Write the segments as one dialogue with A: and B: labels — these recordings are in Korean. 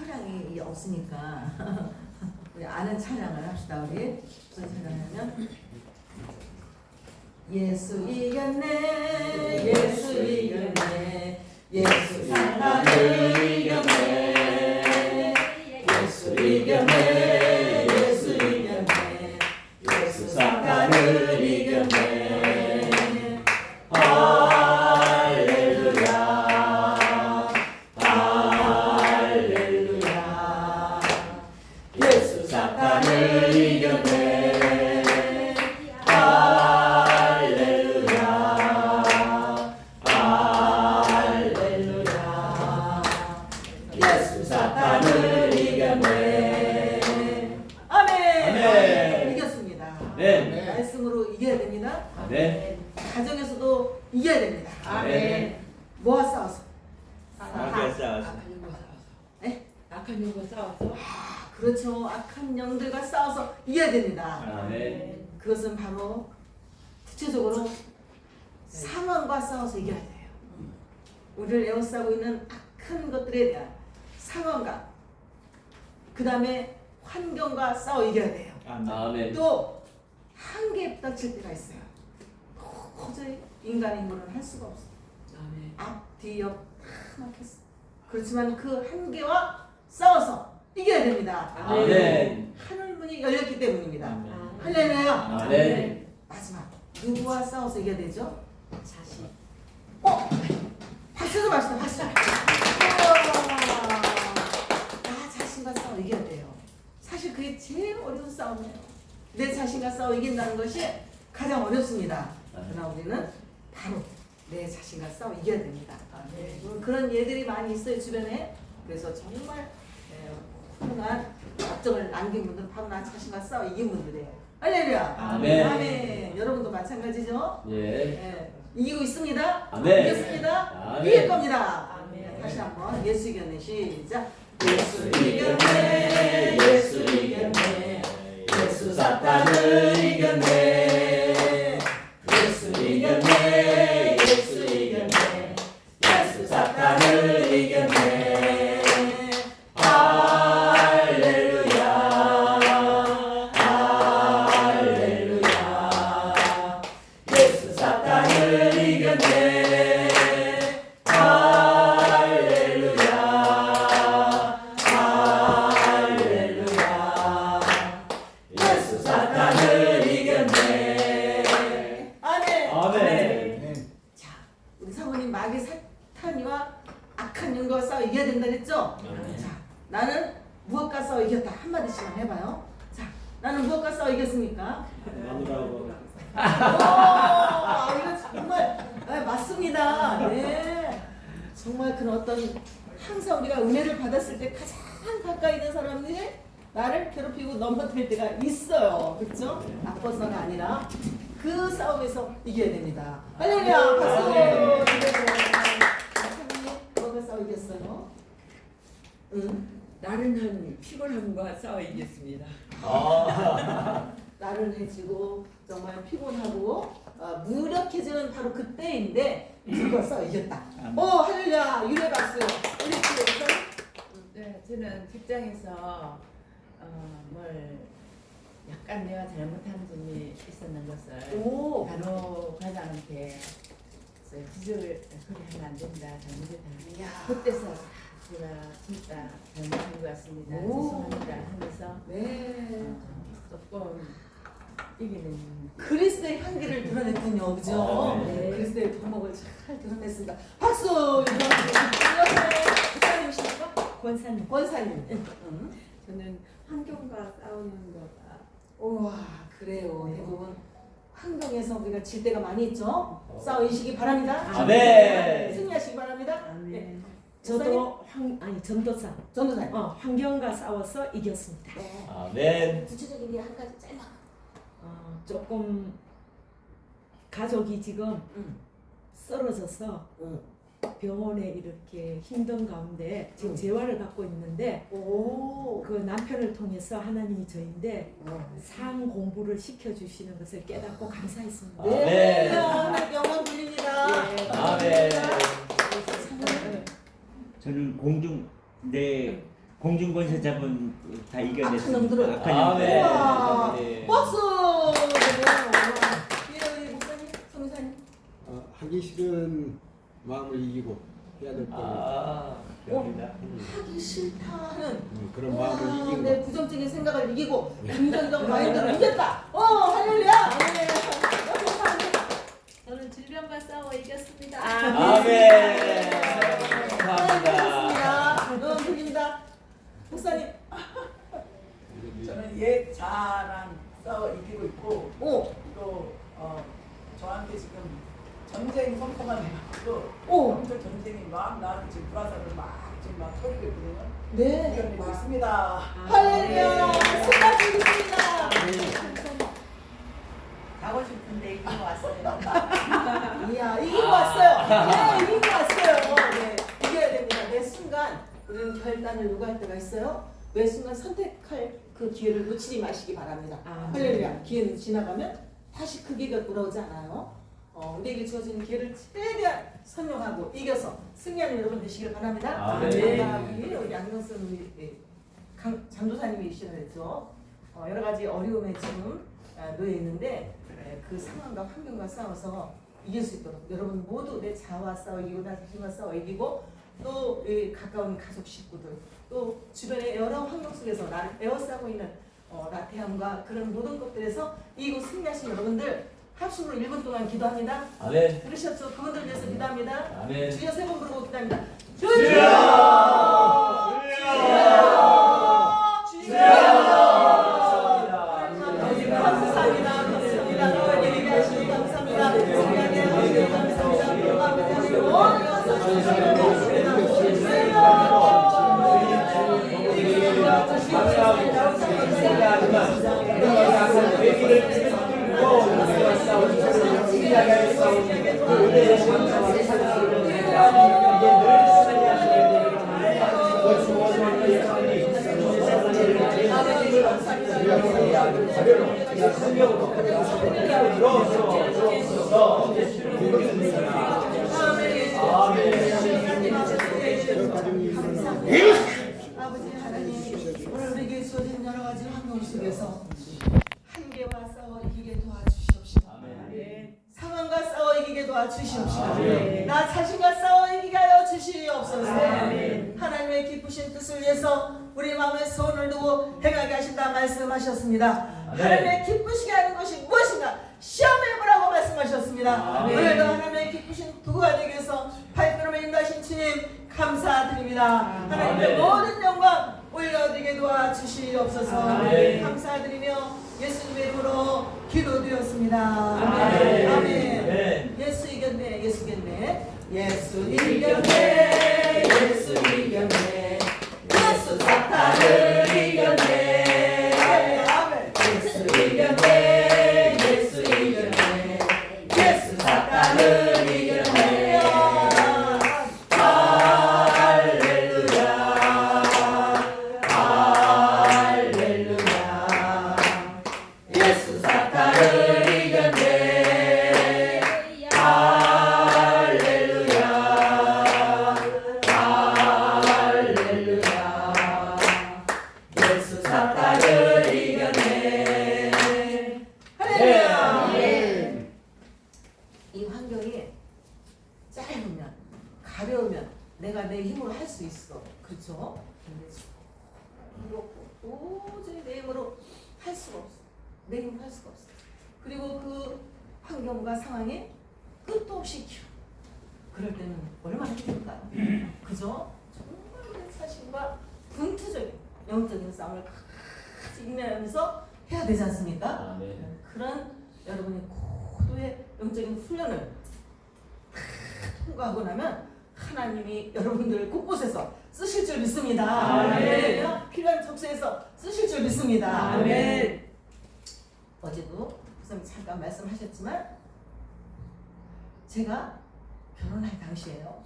A: 차량이 없으니까 우리 아는 찬양을 합시다. 우리 무슨 찬양하면 예수 이겼네 예수 이겼네 예수 사탄을 이겼네 예수 이겼네 예수 이겼네 예수 사탄을 이겼네 할렐루야 할렐루야 예수 사탄을 이겼네 할렐루야 할렐루야 예수 사탄을 이겼네 아멘.
B: 아멘.
A: 이겼습니다.
B: 네.
A: 말씀으로 이겨야 됩니다.
B: 네.
A: 가정에서도 이겨야 됩니다.
B: 아멘.
A: 뭐와 싸워서?
B: 악에 싸워서.
C: 악한 영과 싸워서.
A: 네?
C: 악한 영과 싸워서.
A: 그렇죠. 악한 영들과 싸워서 이겨야 됩니다.
B: 아멘.
A: 그것은 바로 구체적으로 상황과 싸워서 이겨야 돼요. 우리를 에워싸고 있는 악한 것들에 대한 상황과 그 다음에 환경과 싸워 이겨야 돼요.
B: 아멘.
A: 또 한계에 부닥칠 때가 있어요. 도저히 인간의 힘으로는 할 수가 없어.
C: 아멘.
A: 앞, 뒤, 옆 다 막혔어. 그렇지만 그 한계와 싸워서 이겨야 됩니다.
B: 아멘.
A: 하늘 문이 열렸기 때문입니다.
B: 아멘.
A: 할렐루야.
B: 아멘.
A: 마지막 누구와 싸워서 이겨야 되죠?
C: 자신.
A: 박수도 마시다 박수. 나 자신과 싸워 이겨야 돼요. 사실 그게 제일 어려운 싸움이에요. 내 자신과 싸워 이긴다는 것이 가장 어렵습니다. 그러나 우리는 바로 내 자신과 싸워 이겨야 됩니다. 그런 예들이 많이 있어요 주변에. 그래서 정말 훌륭한 업적을 남긴 분들은 바로 나 자신과 싸워 이긴 분들이에요. 할렐루야.
B: 아멘.
A: 아멘. 여러분도 마찬가지죠?
B: 예.
A: 네. 이기고 있습니다.
B: 아멘.
A: 이겼습니다.
B: 아멘.
A: 이길 겁니다.
C: 아멘.
A: 다시 한번 예수 이겼네 시작.
B: 예수
A: 이겼네 예수 이겼네 예수 사탄을 이겼네 예수 이겼네 예수 이겼네 예수 사탄을 이겼네 할렐루야 할렐루야 예수 사탄을 이겼네 할렐루야 할렐루야 예수 사탄을 이겼네 아멘.
B: 아멘.
A: 자, 우리 사모님 마귀 사탄이와 악한 영과 싸워 이겨야 된다 그랬죠? 자, 나는 무엇과 싸워 이겼다 한마디씩만 해봐요. 자, 나는 무엇과 싸워 이겼습니까?
B: 마누라하고.
A: 이거 정말 맞습니다. 네, 정말 그런 어떤 항상 우리가 은혜를 받았을 때 가장 가까이 있는 사람들이 나를 괴롭히고 넘어뜨릴 때가 있어요. 그렇죠? 나빠서가 아니라 그 싸움에서 이겨야 됩니다. 할렐루야! 박수!
B: 아멘.
A: 사모님 뭐가 싸워 이겼어요? 응?
C: 나른한 피곤함과 싸워 이겼습니다.
A: 나른해지고 정말 피곤하고 무력해지는 바로 그때인데 그거 싸워 이겼다. 할렐루야! 유래 박수! 우리 집에서
C: 네, 저는 직장에서 뭘 약간 내가 잘못한 점이 있었는 것을 단호 과장한테 지적을 그렇게 하면 안 된다, 잘못했다.
A: 이야.
C: 그때서 제가 진짜 잘못한 것 같습니다. 죄송합니다 하면서
A: 네.
C: 조금 이기는.
A: 그리스도의 향기를 드러냈군요, 그죠?
B: 네.
A: 그리스도의 방법을 잘 드러냈습니다. 박수! 이렇게 목사님이십니까?
D: 권사님.
A: 권사님.
D: 저는 환경과 싸우는 거가
A: 우와, 그래요. 대부분 환경에서 우리가 질 때가 많이 있죠? 싸워 이시기 바랍니다.
B: 아멘.
A: 승리하시기 바랍니다.
D: 아멘.
A: 네.
D: 저도 전도사.
A: 전도사님.
D: 환경과 싸워서 이겼습니다.
A: 네.
B: 아멘.
A: 구체적인 게 한 가지 짤막.
D: 조금 가족이 지금
A: 응.
D: 쓰러져서
A: 응.
D: 병원에 이렇게 힘든 가운데 지금
A: 응.
D: 재활을 받고 있는데
A: 오.
D: 그 남편을 통해서 하나님이 저인데 상 공부를 시켜주시는 것을 깨닫고 감사했습니다.
A: 네.
B: 아멘.
A: 영원 돌립니다.
B: 아멘.
A: 사모님.
E: 저는 공중 내 공중권세 잡은 다
A: 악한
E: 이겨냈습니다.
A: 놈들을.
E: 악한 놈들.
A: 우와.
B: 네.
A: 박수! 예, 목사님, 성사님.
F: 하기 싫은 마음을 이기고 해야 될 거예요.
E: 그럽니다.
A: 하기 싫다는
F: 그런 마음을 이기는
A: 내
F: 거.
A: 부정적인 생각을 이기고 긍정적 마인드를 이겼다. 할렐루야. 네.
C: 저는 질병과 싸워 이겼습니다.
B: 아멘. 감사합니다.
A: 감사합니다. 드립니다. 목사님.
G: 저는 옛 자랑 싸워 이기고 있고
A: 오,
G: 또 저한테 지금 전쟁 선포가 돼가지고
A: 오.
G: 엄청 전쟁이 막 나한테 지금 불화살을 지금 막 터지고 있거든요.
A: 네.
G: 이겨내고 있습니다.
A: 할렐루야. 축하드립니다.
C: 가고 싶은데 이기고 왔어요.
A: 이야, 이기고 왔어요. 네, 이기고 왔어요. 네, 이겨야 됩니다. 매 순간 우리는 결단을 요구할 때가 있어요. 매 순간 선택할 그 기회를 놓치지 마시기 바랍니다. 할렐루야. 기회는 지나가면 다시 그 기회가 돌아오지 않아요. 우리에게 주어지는 기회를 최대한 선용하고 이겨서 승리하는 여러분 되시길 바랍니다.
B: 아멘.
A: 아까 우리 안경쓴 우리 장도사님이시라 했죠. 여러 가지 어려움에 지금 놓여 있는데 그 상황과 환경과 싸워서 이길 수 있도록 여러분 모두 내 자아와 싸워 이기고 나 자신과 싸워 이기고 또 가까운 가족 식구들 또 주변의 여러 환경 속에서 나를 에워싸고 있는 나태함과 그런 모든 것들에서 이기고 승리하신 여러분들 합심으로 1분 동안 기도합니다.
B: 아멘.
A: 들으셨죠? 그분들 위해서 기도합니다.
B: 아멘.
A: 주여 세 번 부르고 기도합니다.
B: 주여!
A: 감사합니다. 감사합니다. 너에게 얘기하시니 감사합니다. 아버지 하나님, 오늘 우리에게 주어진 여러 가지 환경 속에서 한계와 싸워 이기게 도와주시옵시고 상황과 싸워 이기게 도와주시옵시고 나 자신과 싸워 이기게 하여 주시옵소서. 하나님의 기쁘신 뜻을 위해서 우리 마음에 소원을 두고 행하게 하신다 말씀하셨습니다. 하나님의 기쁘시게 하는 것이 무엇인가 시험해보라고 말씀하셨습니다. 오늘도 하나님의 기쁘신 도구가 되기 위해서 발걸음에 인도하신 주님 감사드립니다. 하나님의 모든 영광 올려드리게 도와주시옵소서. 감사드리며 예수님의 이름으로 기도드렸습니다. 아멘. 예수 이겼네. 예수 이겼네. 예수 이겼네. 예수 이겼네. 예수 사탄을 이겼네. 아멘. 예수 이겼네. 예수 이겼네. 예수 사탄을 이겼네. 이 환경이 짧으면 가벼우면 내가 내 힘으로 할 수 있어. 그렇죠? 근데 무겁고 도저히 내 힘으로 할 수가 없어. 내 힘으로 할 수가 없어. 그리고 그 환경과 상황이 끝도 없이 큐. 그럴 때는 얼마나 힘들까요? 그죠? 정말 내 자신과 분투적인 영적인 싸움을 같이 이겨내면서 해야 되지 않습니까? 그런 여러분의 고도의 영적인 훈련을 통과하고 나면 하나님이 여러분들 곳곳에서 쓰실 줄 믿습니다. 필요한 적소에서 쓰실 줄 믿습니다. 어제도 선생님 잠깐 말씀하셨지만 제가 결혼할 당시에요.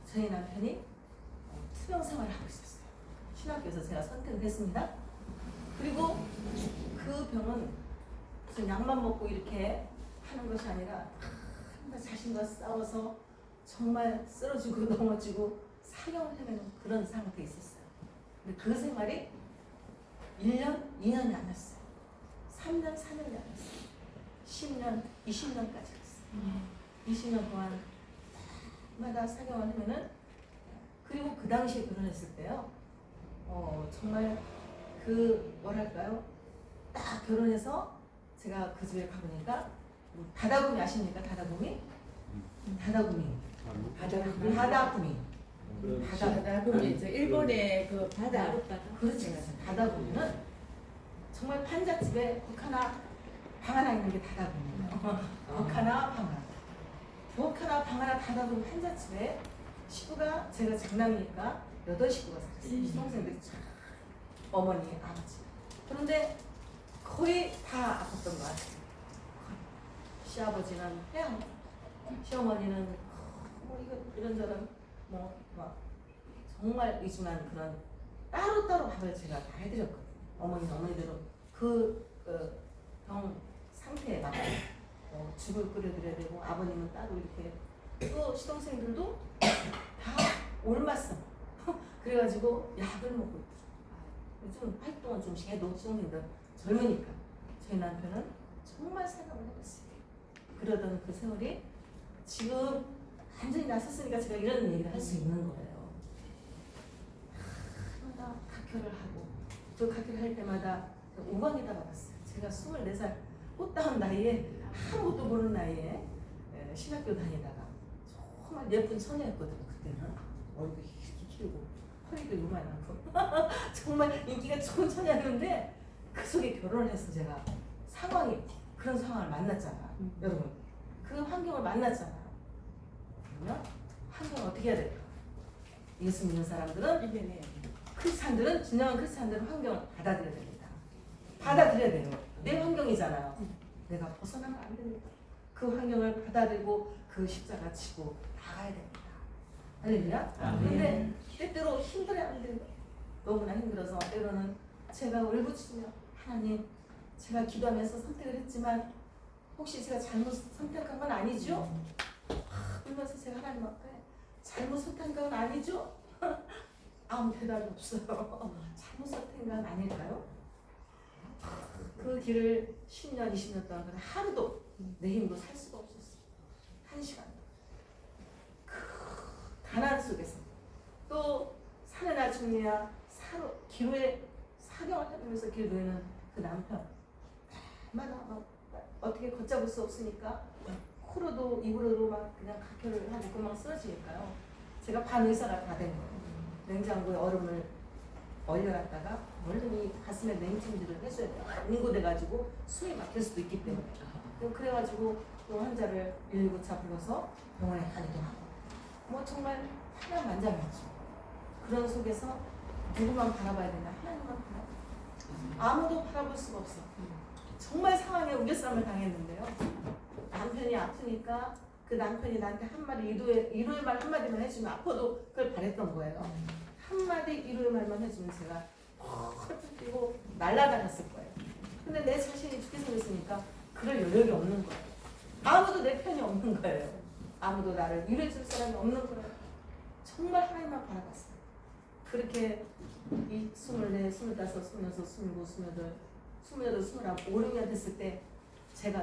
A: 저희 남편이 투병 생활을 하고 있었어요. 신학교에서 제가 선택을 했습니다. 그리고 그 병은 무슨 약만 먹고 이렇게 하는 것이 아니라 정말 자신과 싸워서 정말 쓰러지고 넘어지고 사형을 해내는 그런 상태에 있었어요. 근데 그 생활이 1년, 2년이 아니었어요. 3년, 4년이 아니었어요. 10년, 20년까지 갔어요. 20년 동안 마다 사경을 하면은, 그리고 그 당시에 결혼했을 때요. 정말 그 뭐랄까요? 딱 결혼해서 제가 그 집에 가보니까 다다구미 아십니까? 다다구미? 다다구미. 다다구미.
C: 바다구미 저 일본의 그 바다.
A: 그렇지. 다다구미는 정말 판잣집에 국 하나 방 하나 있는 게 다다구미예요. 국 하나 방 하나. 국 하나 방 하나 다다구미 판잣집에 식구가 제가 장남이니까 8식구가 살았어요. 시동생들이 참 어머니, 아버지. 그런데 거의 다 아팠던 것 같아요. 시아버지는 폐암, 시어머니는 뭐 이거 이런저런 막 정말 의중한 그런 따로따로 밥을 제가 다 해드렸거든요. 어머니대로 병 상태에 맞게 죽을 끓여드려야 되고, 아버님은 따로 이렇게, 또 시동생들도 다 옮았어. 그래가지고 약을 먹고 있더라고요. 좀 활동을 좀씩 해도 시동생들 젊으니까. 저희 남편은 정말 생각을 해봤어요. 그러던 그 세월이 지금 완전히 나섰으니까 제가 이런 얘기를 할 수 있는 거예요. 하마다 각혈을 하고, 그 각혈을 할 때마다 우방에다 받았어요. 제가 24살 꽃다운 나이에, 아무것도 모르는 나이에 신학교 다니다가 정말 예쁜 처녀였거든요. 그때는 얼굴이 이렇게 길고 허리도 요만하고 정말 인기가 좋은 처녀였는데, 그 속에 결혼을 해서 제가 그런 상황을 만났잖아. 여러분, 그 환경을 만났잖아. 그러면 환경을 어떻게 해야 될까? 예수 믿는 사람들은, 크리스찬들은, 진정한 크리스찬들은 환경을 받아들여야 됩니다. 받아들여야 돼요. 내 환경이잖아요. 내가 벗어나면 안 됩니다. 그 환경을 받아들이고 그 십자가 지고 나가야 됩니다. 할렐루야. 근데 때때로 힘들어야 안 돼요. 너무나 힘들어서 때로는 제가 울부짖으며, 하나님, 제가 기도하면서 선택을 했지만 혹시 제가 잘못 선택한 건 아니죠? 울면서 제가 하나님 앞에 잘못 선택한 건 아니죠? 아무 대답이 없어요. 잘못 선택한 건 아닐까요? 그 길을 10년, 20년 동안 하루도 내 힘으로 살 수가 없었어요. 1시간도. 그 가난 속에서 또 산에나 중리야 기로에 사경을 하면서 길 놓이는 그 남편, 마다 어떻게 걷잡을 수 없으니까 코로도 입으로도 막 그냥 각혈을 하고 그만 쓰러지니까요. 제가 반의사가 다 된 거예요. 냉장고에 얼음을 얼려놨다가 얼른 이 가슴에 냉찜질을 해줘야 돼요. 응고돼가지고 숨이 막힐 수도 있기 때문에. 그래가지고 또 환자를 119차 불러서 병원에 가기도 하고, 뭐 정말 파란만장이었죠. 그런 속에서 누구만 바라봐야 되나? 하나님만 바라봐. 아무도 바라볼 수가 없어. 정말 상황에 우겨싸움을 당했는데요. 남편이 아프니까 그 남편이 나한테 한마디 위로의 말 한마디만 해주면, 아파도 그걸 바랬던 거예요. 한마디 위로의 말만 해주면 제가 헐떡 뛰고 날아다녔을 거예요. 근데 내 자신이 죽게 생겼으니까 그럴 여력이 없는 거예요. 아무도 내 편이 없는 거예요. 아무도 나를 위로해줄 사람이 없는 거예요. 정말 하나님만 바라봤어요. 그렇게 이 24, 25, 26, 27, 28, 29, 5년 됐을 때 제가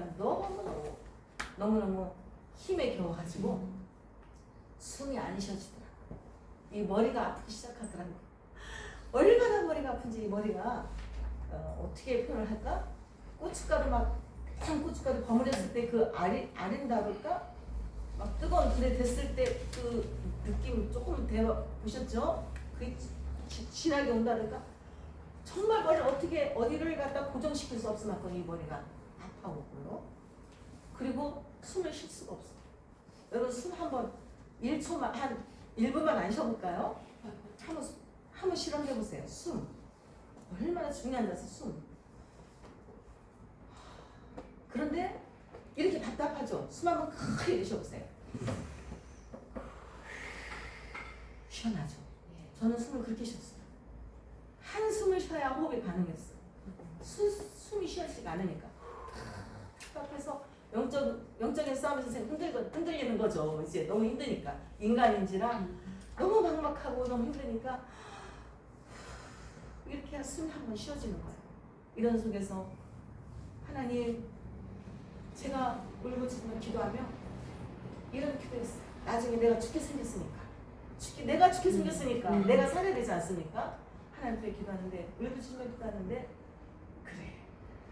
A: 너무너무 힘에 겨워가지고 숨이 안 쉬어지더라고요. 이 머리가 아프기 시작하더라고요. 얼마나 머리가 아픈지, 이 머리가 어떻게 표현을 할까? 고춧가루 고춧가루 버무렸을 때 그 아린다볼까? 막 뜨거운 불에 됐을 때 그 느낌 조금 보셨죠? 그게 진하게 온다니까? 정말 머리를 어디를 갖다 고정시킬 수 없을 만큼 이 머리가 아파오고, 그리고 숨을 쉴 수가 없어. 여러분, 숨 한번 1초만, 한 1분만 안 쉬어볼까요? 한번 실험해보세요. 숨. 얼마나 중요한지 아세요? 숨. 그런데 이렇게 답답하죠? 숨 한번 크게 내쉬어보세요. 시원하죠? 저는 숨을 그렇게 쉬었어요. 한숨을 쉬어야 호흡이 가능했어요. 숨이 쉬어지지가 않으니까. 답답해서 영적인 싸움에서 흔들리는 거죠. 이제 너무 힘드니까. 인간인지라 너무 막막하고 너무 힘드니까 그냥 숨이 한 번 쉬어지는 거예요. 이런 속에서 하나님, 제가 울부짖으며 기도하며 이런 기도했어요. 나중에 내가 죽게 생겼으니까, 내가 죽게 생겼으니까 내가 살아야 되지 않습니까? 하나님께 기도하는데, 울부짖으며 기도하는데, 그래,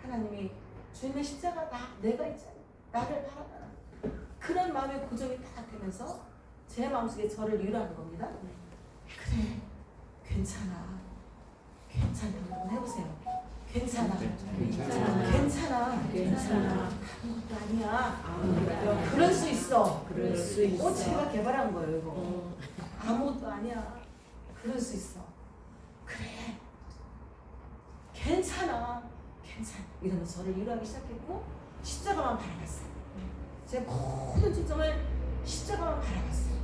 A: 하나님이 주님의 십자가 내가 있잖아, 나를 바라봐라. 그런 마음의 고정이 딱 되면서 제 마음속에 저를 위로하는 겁니다. 그래, 괜찮아, 한번 해보세요. 괜찮아, 아무것도 아니야. 그럴 수 있어. 제가 개발한 거예요, 이거. 아무것도 아니야. 그럴 수 있어. 그래, 괜찮아. 이러면서 저를 위로하기 시작했고, 십자가만 바라봤어요. 제 모든 초점을 십자가만 바라봤어요.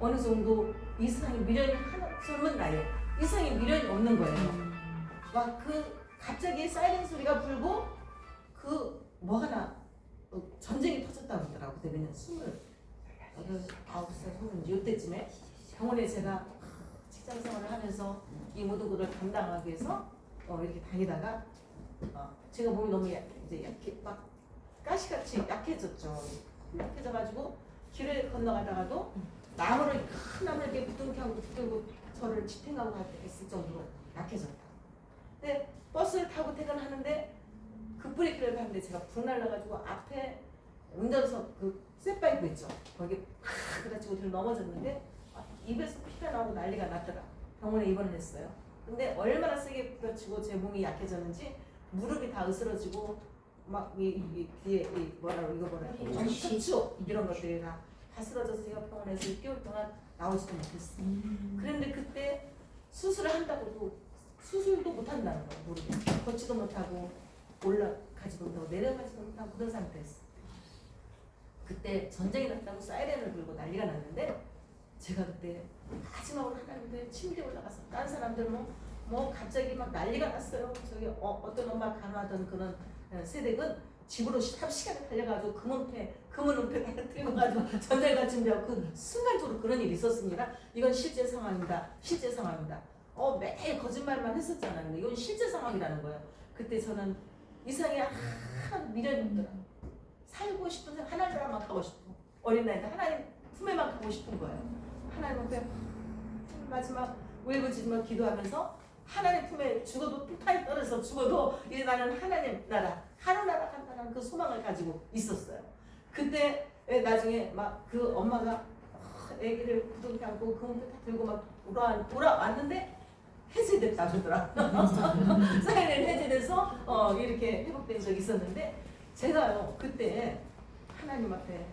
A: 어느 정도 이상의 미련이 젊은 나이에 이상의 미련이 없는 거예요. 막 갑자기 사이렌 소리가 불고 뭐가 전쟁이 터졌다고 그러더라고. 그때는 29살, 30살 이때쯤에 병원에 제가 직장 생활을 하면서 이 모든 것을 감당하기 위해서 이렇게 다니다가 제가 몸이 너무 약해, 막 가시같이 약해졌죠. 약해져가지고 길을 건너가다가도 큰 나무를 이렇게 부둥켜하고 붙들고 저를 지탱하고 있을 정도로 약해졌다. 근데 버스를 타고 퇴근하는데 급브레이크를 밟는데 제가 붕 날라가지고 앞에 운전석 셋바이크 있죠. 거기 팍 그래가지고 뒤로 넘어졌는데 입에서 피가 나오고 난리가 났더라. 병원에 입원을 했어요. 근데 얼마나 세게 부딪히고 제 몸이 약해졌는지 무릎이 다 으스러지고 막 뒤에 척추 이런 것들이 다 쓰러져서 제가 병원에서 6개월 동안 나오지도 못했어요. 그런데 그때 수술을 한다고도 수술도 못한다는 거예요. 무릎이 걷지도 못하고 올라가지도 못하고 내려가지도 못하고 그런 상태였어요. 그때 전쟁이 났다고 사이렌을 불고 난리가 났는데 제가 그때 마지막으로 하나님께 침대에 올라가서 다른 사람들은 뭐 갑자기 막 난리가 났어요. 저기 어떤 엄마 간호하던 그런 세댁은 집으로 탑시간에 달려가지고 금은 은폐 다 들고 가지고 전달가 준비하고 순간적으로 그런 일이 있었습니다. 이건 실제 상황입니다. 매일 거짓말만 했었잖아요. 근데 이건 실제 상황이라는 거예요. 그때 저는 이상하게 하나도 미련이 없더라고요. 살고 싶은 사람 하나님만 가고 싶고 어린 나이인데 하나님 품에만 가고 싶은 거예요. 하나님 앞에 마지막 울부짖으며 기도하면서 하나님 품에 죽어도 폭탄이 떨어져서 죽어도 이제 나는 하나님 나라 하늘나라 간다는 그 소망을 가지고 있었어요. 그때 나중에 막 엄마가 애기를 부둥켜 안고 금을 다 들고 막 돌아왔는데 해제됐다 그러더라. 사이렌 해제돼서 이렇게 회복된 적이 있었는데 제가요 그때 하나님 앞에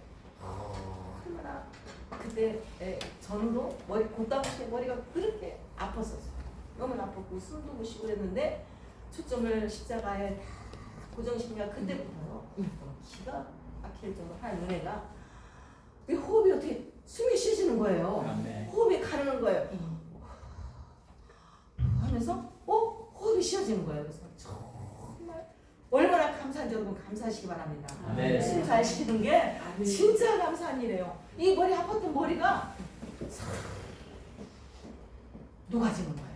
A: 얼마나 그때 전도 곧다부터 머리가 그렇게 아팠었어요. 너무 아팠고 숨도 못 쉬고 그랬는데 초점을 십자가에 다 고정시키니까 그때부터요 기가 막힐 정도 하나님 은혜가 호흡이 어떻게 숨이 쉬지는 거예요. 호흡이 가르는 거예요. 하면서 호흡이 쉬어지는 거예요. 그래서 정말 얼마나 감사한지 여러분 감사하시기 바랍니다. 숨 잘 쉬는 게 진짜 감사한 일이에요. 이 머리 아팠던 머리가 녹아지는 거예요.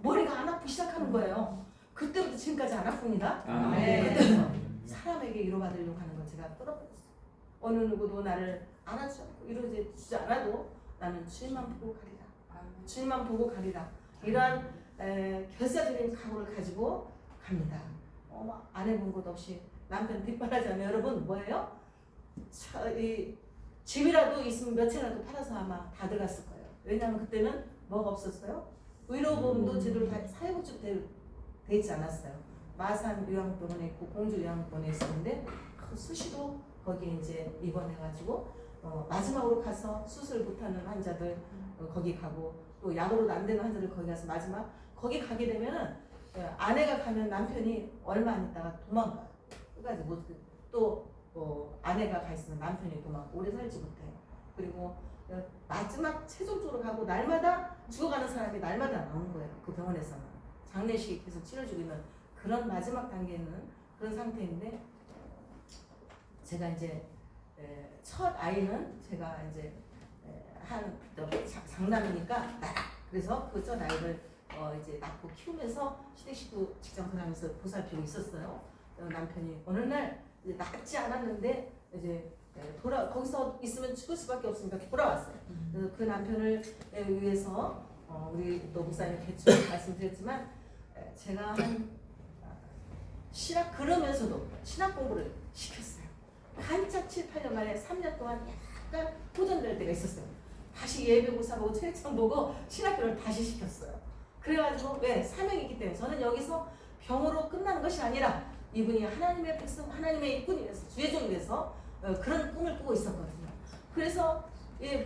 A: 머리가 안 아프기 시작하는 거예요. 그때부터 지금까지 안 아픕니다. 그때부터 사람에게 위로받으려고 하는 건 제가 끊어버렸어요. 어느 누구도 나를 안아주지 않고 위로해주지 않아도 나는 주님만 보고 가리라. 주님만 보고 가리라. 이러한 결사적인 각오를 가지고 갑니다. 안 해본 것 없이 남편 뒷바라지하면 여러분 뭐예요? 이 집이라도 있으면 몇 채라도 팔아서 아마 다 들어갔을 거예요. 왜냐하면 그때는 뭐가 없었어요? 의료보험도 제대로 다 사회보증 돼 있지 않았어요. 마산 요양병원에 있고 공주 요양병원에 있었는데 수시로 거기에 이제 입원해가지고 마지막으로 가서 수술 못하는 환자들 거기 가고 또 약으로도 안 되는 환자들 거기 가서 마지막 거기 가게 되면은 아내가 가면 남편이 얼마 안 있다가 도망가요. 끝까지 또 아내가 가 있으면 남편이 오래 살지 못해요. 그리고 마지막 최종적으로 가고 날마다 죽어가는 사람이 날마다 나오는 거예요. 그 병원에서는 장례식이 계속 치러지고 있는 그런 마지막 단계에 있는 그런 상태인데 제가 이제 첫 아이는 제가 이제 한 장남이니까 나라 그래서 그 첫 아이를 이제 낳고 키우면서 시댁식구 직장 보내면서 보살피고 있었어요. 남편이 어느 날 이제 낫지 않았는데 이제 거기서 있으면 죽을 수밖에 없으니까 돌아왔어요. 그래서 그 남편을 위해서 우리 또 목사님 대충 말씀드렸지만 제가 한 신학 그러면서도 신학 공부를 시켰어요. 한참 7, 8년 만에 3년 동안 약간 호전될 때가 있었어요. 다시 예배고사 보고 체력장 보고 신학교를 다시 시켰어요. 그래가지고 왜? 사명이 있기 때문에 저는 여기서 병으로 끝나는 것이 아니라 이분이 하나님의 백성, 하나님의 일꾼이 돼서 주의 종이 돼서 그런 꿈을 꾸고 있었거든요. 그래서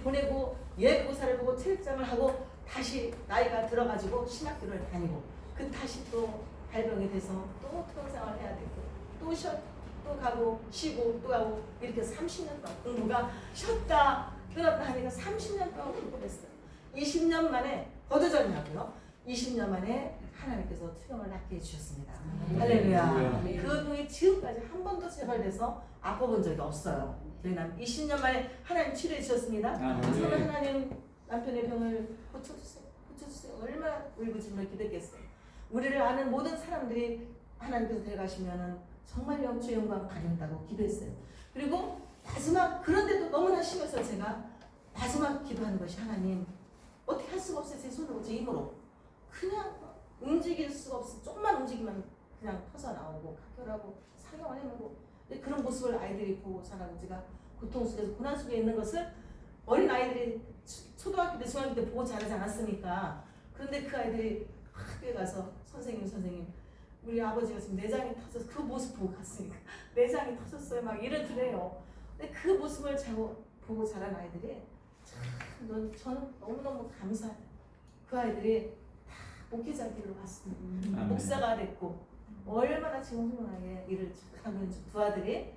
A: 보내고 예배고사를 보고 체력장을 하고 다시 나이가 들어가지고 신학교를 다니고 다시 또 발병이 돼서 또 평생활 해야 되고 또 가고 쉬고 또 가고 이렇게 30년 동안 공부가 쉬었다 끊었다 하니까 30년 동안 공부를 했어요. 20년 만에 거두절미하고요. 20년 만에 하나님께서 투영을 낫게 해주셨습니다. 할렐루야. 그분이 지금까지 한 번도 재발돼서 아파본 적이 없어요. 저희 20년 만에 하나님 치료해 주셨습니다. 저는 하나님 남편의 병을 고쳐주세요. 얼마나 울부짖으며 기도했겠어요. 우리를 아는 모든 사람들이 하나님께서 데려가시면은 정말 영주의 영광 받는다고 기도했어요. 그리고 마지막 그런데도 너무나 심해서 제가 마지막 기도하는 것이 하나님 어떻게 할 수가 없어요. 제 손으로 제 힘으로 그냥 움직일 수가 없어. 조금만 움직이면 그냥 터져 나오고 각혈하고 상형을 해놓고 그런 모습을 아이들이 보고 자라고 제가 고통 속에서 고난 속에 있는 것을 어린 아이들이 초등학교 때 중학교 때 보고 자라지 않았습니까? 그런데 그 아이들이 학교에 가서 선생님 우리 아버지가 지금 내장이 터져서 그 모습 보고 갔으니까 내장이 터졌어요 막 이러더래요. 근데 그 모습을 보고 자란 아이들이 참 저는 너무너무 감사해요. 그 아이들이 다 목회자 길로 갔습니다. 목사가 됐고 얼마나 지금 훌륭하게 일을 하고 있는 두 아들이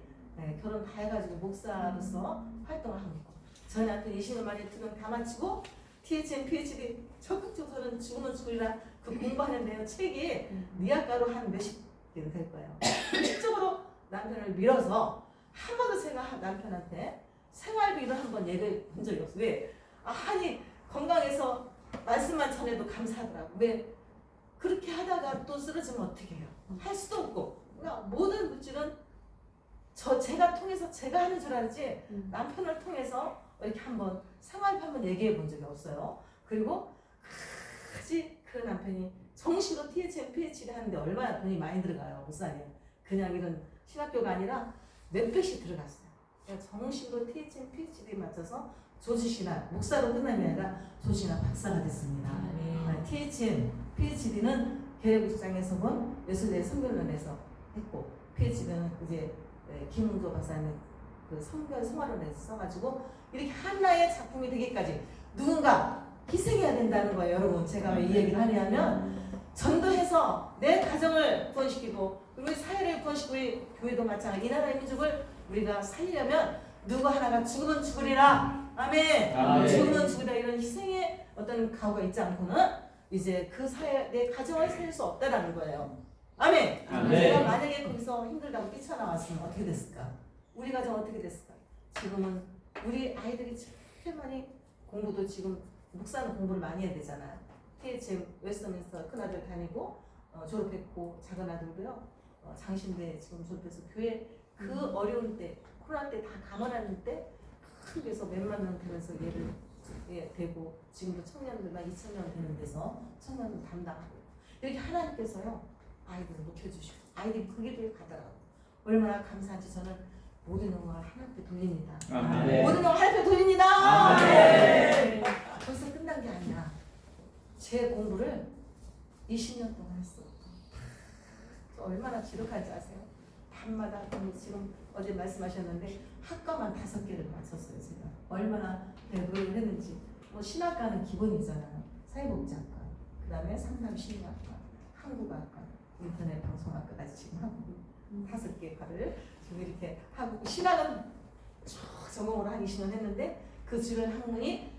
A: 결혼 다 해가지고 목사로서 활동을 하고 있고 저희 남편 20년 만에 두명 다 마치고 THM, PhD 적극적으로는 죽으면 죽으리라 그 공부하는데요. 책이 미학가로 한 몇십 개는 될 거예요. 적극적으로 남편을 밀어서 한 번도 제가 남편한테 생활비를 한번 얘기해 본 적이 없어요. 왜? 아니 건강해서 말씀만 전해도 감사하더라고. 왜? 그렇게 하다가 또 쓰러지면 어떻게 해요? 할 수도 없고 그러니까 모든 물질은 제가 통해서 제가 하는 줄 알지 남편을 통해서 이렇게 한번 생활비 한번 얘기해 본 적이 없어요. 그리고 그 남편이 정식으로 THM, PhD 하는데 얼마나 돈이 많이 들어가요, 목사님. 그냥 이런 신학교가 아니라 몇백씩 들어갔어요. 정식으로 THM, PhD 맞춰서 조지신학, 목사로 끝남이 아니라 조지신학 박사가 됐습니다. THM, PhD는 교회국장에서 본 예술대 선교론에서 했고 PhD는 이제 김웅조 박사님 그 성화론에서 써가지고 이렇게 하나의 작품이 되기까지 누군가 희생해야 된다는 거예요, 여러분. 제가 왜 이 얘기를 하냐면 전도해서 내 가정을 구원시키고 우리 사회를 구원시키고 우리 교회도 마찬가지 이 나라의 민족을 우리가 살리려면 누구 하나가 죽으면 죽으리라. 아멘. 죽으면 죽으리라 이런 희생의 어떤 각오가 있지 않고는 이제 그 사회 내 가정을 살릴 수 없다라는 거예요. 아멘. 제가 만약에 거기서 힘들다고 뛰쳐나왔으면 어떻게 됐을까? 우리 가정 어떻게 됐을까? 지금은 우리 아이들이 제일 많이 공부도 지금 목사는 공부를 많이 해야 되잖아요. THM 웨스터민스터 큰아들 다니고 졸업했고 작은 아들도요. 장신대 지금 졸업해서 교회 그 어려운 때 코로나 때 다 감원하는 때 큰 데서 몇만 명 되면서 예를 되고 지금도 청년들만 2,000명 되는 데서 청년들 담당하고 이렇게 하나님께서요 아이들을 높여주시고 아이들이 그 길을 가더라고요. 얼마나 감사한지 저는 모든 영광을 하나님께 돌립니다. 모든 영광을 하나님께 돌립니다. 벌써 끝난 게 아니라 제 공부를 20년 동안 했어요. 얼마나 지독한지 아세요? 밤마다 지금 어제 말씀하셨는데 학과만 5개를 마쳤어요. 제가 얼마나 노력을 했는지. 뭐 신학과는 기본이잖아요. 사회복지학과, 그 다음에 상담심리학과, 한국어학과, 인터넷 방송학과까지 지금 하고 5개 과를 지금 이렇게 하고 신학은 전공으로 한 20년 했는데 그 주변 학문이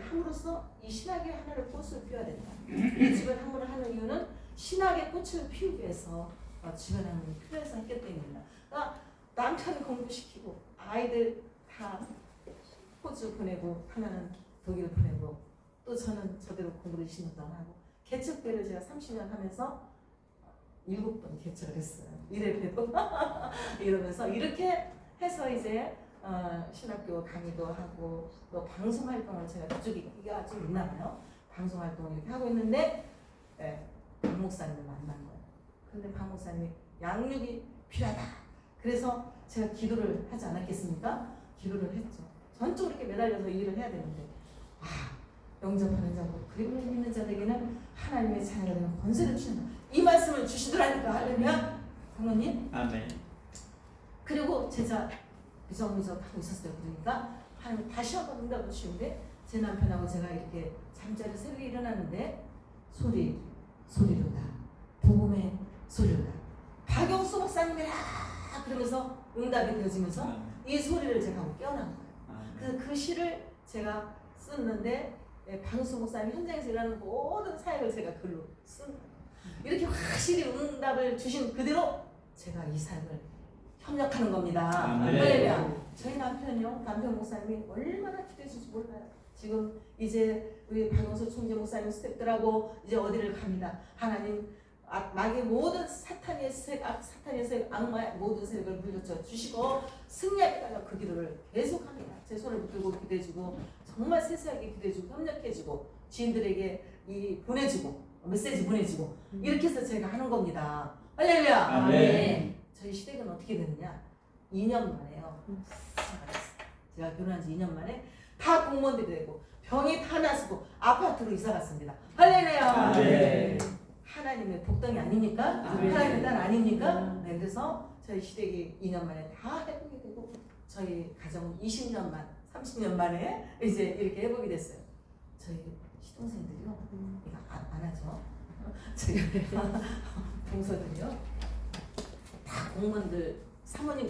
A: 함으로써 이 신학의 하나를 꽃을 피워야 된다. 이 주변 학문을 하는 이유는 신학의 꽃을 피우기 위해서 주변 학문이 필요해서 했기 때문입니다. 그러니까 남편 공부시키고 아이들 다 호주 보내고 하나는 독일 보내고 또 저는 저대로 공부를 20년 동안 하고 개척교회를 제가 30년 하면서 7번 개척을 했어요. 이래봬도 이러면서 이렇게 해서 이제 신학교 강의도 하고 또 방송 활동을 제가 그쪽이가 좀 있나 봐요. 방송 활동을 이렇게 하고 있는데 박 목사님을 만난 거예요. 근데 박 목사님이 양육이 필요하다. 그래서 제가 기도를 하지 않았겠습니까? 기도를 했죠. 전적으로 이렇게 매달려서 일을 해야 되는데 영접하는 자고 그림을 믿는 자들에게는 하나님의 자녀가 되는 권세를 주신다. 이 말씀을 주시더라니까. 할렐루야. 장로님.
E: 아멘.
A: 그리고 제자 미적미적 하고 있었어요. 그러니까 하나님 다시 한번 응답을 주시는데 제 남편하고 제가 이렇게 잠자리 새벽에 일어났는데 소리로다. 복음의 소리로다. 박영수 목사님이라 그러면서 응답이 되어지면서 이 소리를 제가 하고 깨어난 거예요. 그 시를 제가 썼는데 박영수 목사님 현장에서 일하는 모든 사역을 제가 글로 쓴 거예요. 이렇게 확실히 응답을 주신 그대로 제가 이 사역을 협력하는 겁니다. 할렐루야. 저희 남편이요. 남편 목사님이 얼마나 기도해 줄지 몰라요. 지금 이제 우리 박영수 총재 목사님 스태프들하고 이제 어디를 갑니다. 하나님 마귀의 모든 사탄의 악마의 모든 세력을 물려쳐 주시고 승리하게 그 기도를 계속합니다. 제 손을 붙들고 기도해주고 정말 세세하게 기도해주고 협력해주고 지인들에게 보내주고 메시지 보내주고 이렇게 해서 제가 하는 겁니다. 할렐루야.
B: 아멘.
A: 저희 시댁은 어떻게 되느냐? 2년 만에요. 제가 결혼한 지 2년 만에 다 공무원들이 되고 병이 다 나서고 아파트로 이사 갔습니다. 할렐루야.
B: 아멘.
A: 하나님의 복덩이 아닙니까? 하나님의 딸 아닙니까? 네, 그래서 저희 시댁이 2년 만에 다 회복이 되고 저희 가정은 20년 만, 30년 만에 이제 이렇게 회복이 됐어요. 저희 시동생들이요, 이거 안 하죠. 저희 동서들이요, 다 공무원들 사모님